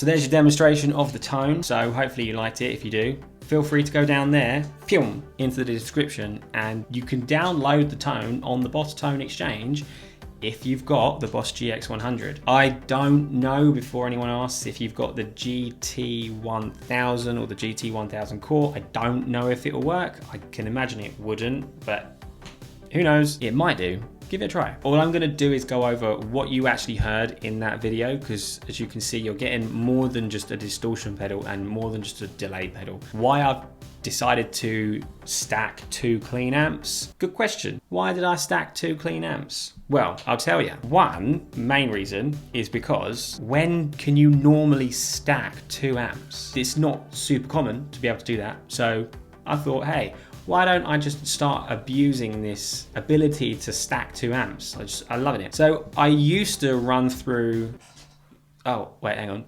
So there's your demonstration of the tone. So hopefully you liked it. If you do, feel free to go down there, into the description, and you can download the tone on the Boss Tone Exchange if you've got the Boss GX-100. I don't know, before anyone asks, if you've got the GT-1000 or the GT-1000 core. I don't know if it'll work. I can imagine it wouldn't, but who knows? It might do. Give it a try. All I'm gonna do is go over what you actually heard in that video, because as you can see, you're getting more than just a distortion pedal and more than just a delay pedal. Why I've decided to stack 2 clean amps? Good question. Why did I stack 2 clean amps? Well, I'll tell you. One main reason is because when can you normally stack 2 amps? It's not super common to be able to do that. So I thought, hey, why don't I just start abusing this ability to stack 2 amps? I'm loving it. So I used to run through, oh, wait, hang on.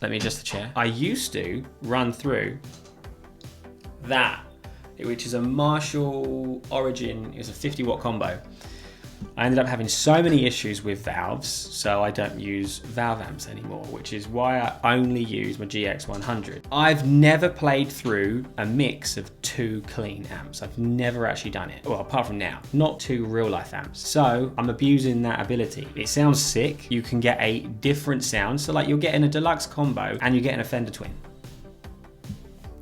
Let me adjust the chair. I used to run through that, which is a Marshall Origin. It's a 50-watt combo. I ended up having so many issues with valves, so I don't use valve amps anymore, which is why I only use my GX-100. I've never played through a mix of 2 clean amps. I've never actually done it. Well, apart from now, not 2 real life amps. So I'm abusing that ability. It sounds sick. You can get a different sound. So like you're getting a deluxe combo and you're getting a Fender Twin.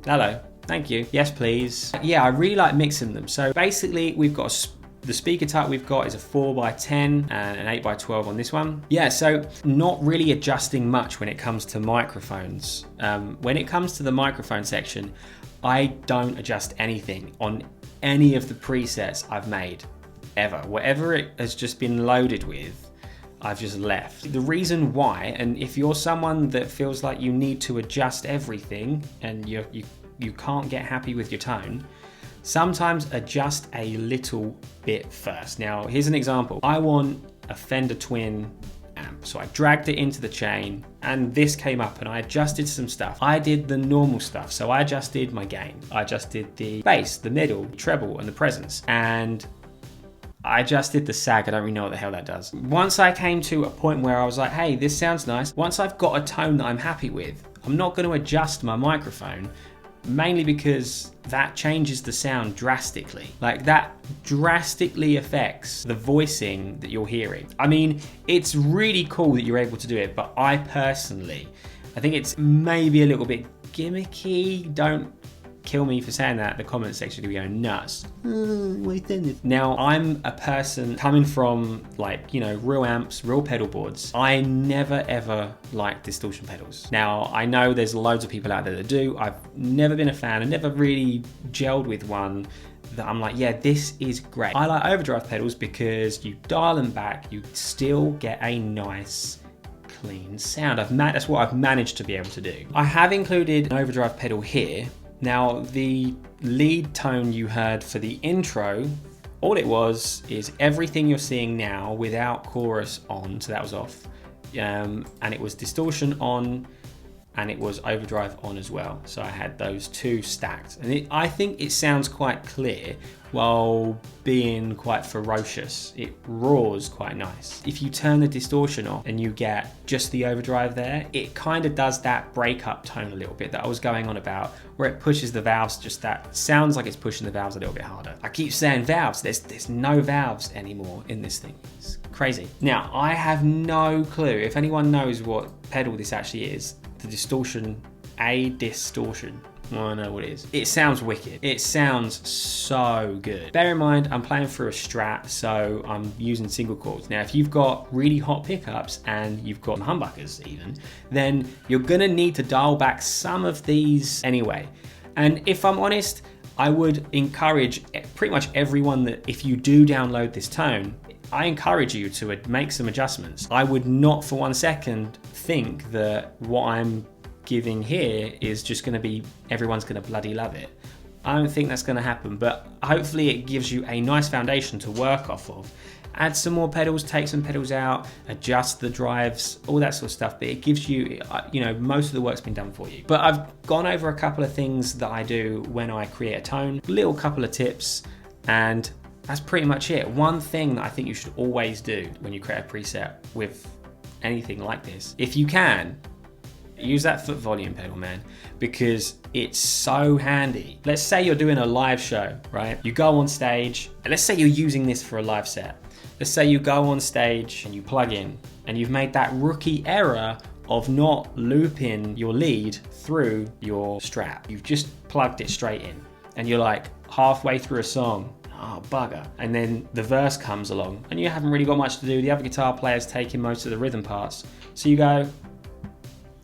Hello. Thank you. Yes, please. Yeah, I really like mixing them. So basically we've got the speaker type we've got is a 4x10 and an 8x12 on this one. Yeah, so not really adjusting much when it comes to microphones. When it comes to the microphone section, I don't adjust anything on any of the presets I've made, ever. Whatever it has just been loaded with, I've just left. The reason why, and if you're someone that feels like you need to adjust everything and you can't get happy with your tone, sometimes adjust a little bit first. Now, here's an example. I want a Fender Twin amp, so I dragged it into the chain and this came up and I adjusted some stuff. I did the normal stuff, so I adjusted my gain. I adjusted the bass, the middle, treble, and the presence, and I adjusted the sag. I don't really know what the hell that does. Once I came to a point where I was like, hey, this sounds nice. Once I've got a tone that I'm happy with, I'm not going to adjust my microphone, mainly because that changes the sound drastically. Like that drastically affects the voicing that you're hearing. I mean, it's really cool that you're able to do it, but I personally, I think it's maybe a little bit gimmicky. Don't kill me for saying that. The comment section will be going nuts. Now, I'm a person coming from like, you know, real amps, real pedal boards. I never ever liked distortion pedals. Now, I know there's loads of people out there that do. I've never been a fan. I never really gelled with one that I'm like, yeah, this is great. I like overdrive pedals because you dial them back, you still get a nice clean sound. That's what I've managed to be able to do. I have included an overdrive pedal here. Now, the lead tone you heard for the intro, all it was is everything you're seeing now without chorus on, so that was off. And it was distortion on, and it was overdrive on as well. So I had those 2 stacked. And I think it sounds quite clear while being quite ferocious. It roars quite nice. If you turn the distortion off and you get just the overdrive there, it kind of does that breakup tone a little bit that I was going on about, where it pushes the valves, just that sounds like it's pushing the valves a little bit harder. I keep saying valves, there's no valves anymore in this thing. It's crazy. Now, I have no clue. If anyone knows what pedal this actually is, the distortion, well, I know what it is. It sounds wicked. It sounds so good. Bear in mind, I'm playing through a Strat, so I'm using single chords. Now, if you've got really hot pickups and you've got humbuckers even, then you're gonna need to dial back some of these anyway. And if I'm honest, I would encourage pretty much everyone that if you do download this tone, I encourage you to make some adjustments. I would not for one second think that what I'm giving here is just going to be everyone's going to bloody love it. I don't think that's going to happen, but hopefully it gives you a nice foundation to work off of. Add some more pedals, take some pedals out, adjust the drives, all that sort of stuff, but it gives you, you know, most of the work's been done for you. But I've gone over a couple of things that I do when I create a tone, little couple of tips, and that's pretty much it. One thing that I think you should always do when you create a preset with anything like this, if you can, use that foot volume pedal, man, because it's so handy. Let's say you're doing a live show, right? You go on stage, and let's say you're using this for a live set. Let's say you go on stage and you plug in, and you've made that rookie error of not looping your lead through your strap. You've just plugged it straight in, and you're like halfway through a song, oh bugger, and then the verse comes along and you haven't really got much to do. The other guitar player's taking most of the rhythm parts, so you go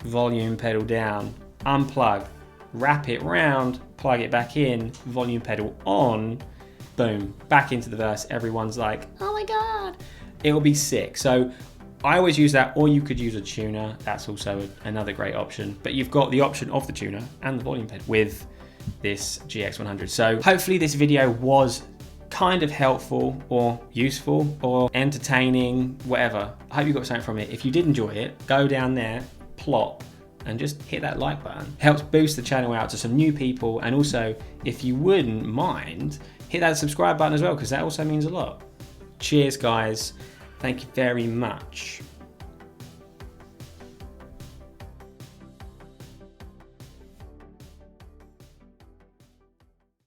volume pedal down, unplug, wrap it round, plug it back in, volume pedal on, boom, back into the verse. Everyone's like, oh my god, it'll be sick. So I always use that, or you could use a tuner. That's also another great option, but you've got the option of the tuner and the volume pedal with this GX-100. So hopefully this video was kind of helpful or useful or entertaining, whatever. I hope you got something from it. If you did enjoy it, go down there, plop, and just hit that like button. Helps boost the channel out to some new people, and also, if you wouldn't mind, hit that subscribe button as well, because that also means a lot. Cheers, guys. Thank you very much.